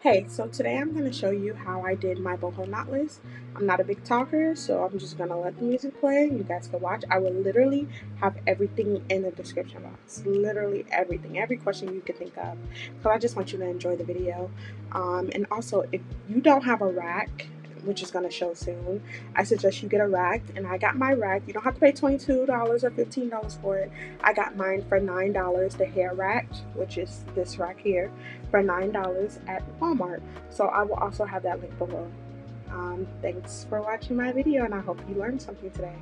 Hey, so today I'm going to show you how I did my boho knot list. I'm not a big talker, so I'm just going to let the music play. You guys can watch. I will literally have everything in the description box. Literally everything. Every question you could think of. So I just want you to enjoy the video. And also, if you don't have a rack, which is going to show soon, I suggest you get a rack. And I got my rack. You don't have to pay $22 or $15 for it. I got mine for $9, the hair rack, which is this rack here, for $9 at Walmart. So I will also have that link below. Thanks for watching my video, and I hope you learned something today.